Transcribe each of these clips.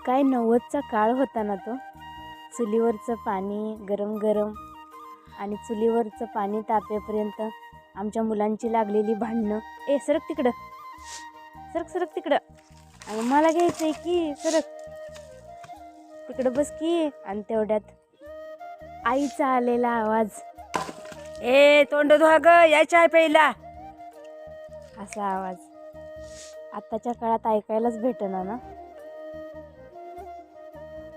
काय 90चा काळ होता ना तो. चुलीवरचं पाणी गरम गरम आणि चुलीवरचं पाणी तापेपर्यंत आमच्या मुलांची लागलेली भांडणं. ए सरक तिकडं, सरक सरक तिकडं, आणि मला घ्यायचं आहे की, सरक तिकडं बस की. आणि तेवढ्यात आईचा आलेला आवाज, ए तोंड धुवा ग, यायचा आहे पहिला, असा आवाज आत्ताच्या काळात ऐकायलाच भेटणार ना.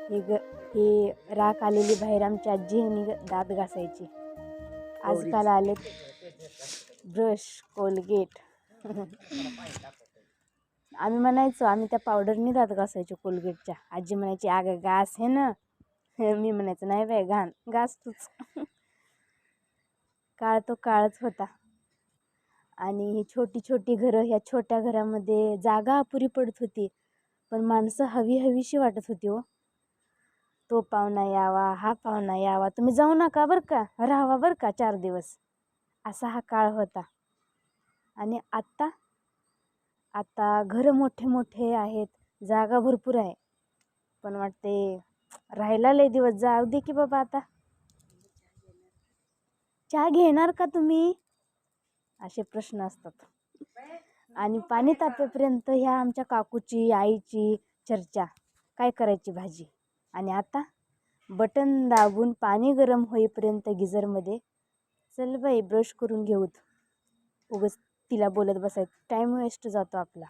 ही राख आलेली बाहेर आमची आजी ह्यांनी दात घासायची. आजकाल आलेत ब्रश, कोलगेट. आम्ही म्हणायचो आम्ही त्या पावडरनी दात घासायचो कोलगेटच्या. आजी म्हणायची अगं घास हे ना. मी म्हणायचं नाही बाय, घाण घास तूच. काळ तो काळच होता. आणि ही छोटी छोटी घरं, ह्या छोट्या घरामध्ये जागा अपुरी पडत होती, पण माणसं हवी हवीशी वाटत होती हो. तो पाहुणा यावा, हा पाहुणा यावा, तुम्ही जाऊ नका बरं का, राहावा बरं का 4 दिवस, असा हा काळ होता. आणि आता घरं मोठे मोठे आहेत, जागा भरपूर आहे, पण वाटते राहायला लय दिवस जाऊ दे की बाबा. आता चहा घेणार का तुम्ही, असे प्रश्न असतात. आणि पाणी तापेपर्यंत ह्या आमच्या काकूची आईची चर्चा, काय करायची भाजी. आणि आता बटन दाबून पाणी गरम होईपर्यंत गिझरमध्ये, चल बाई ब्रश करून घेऊत. उगाच तिला बोलत बसायचं, टाईम वेस्ट जातो आपला.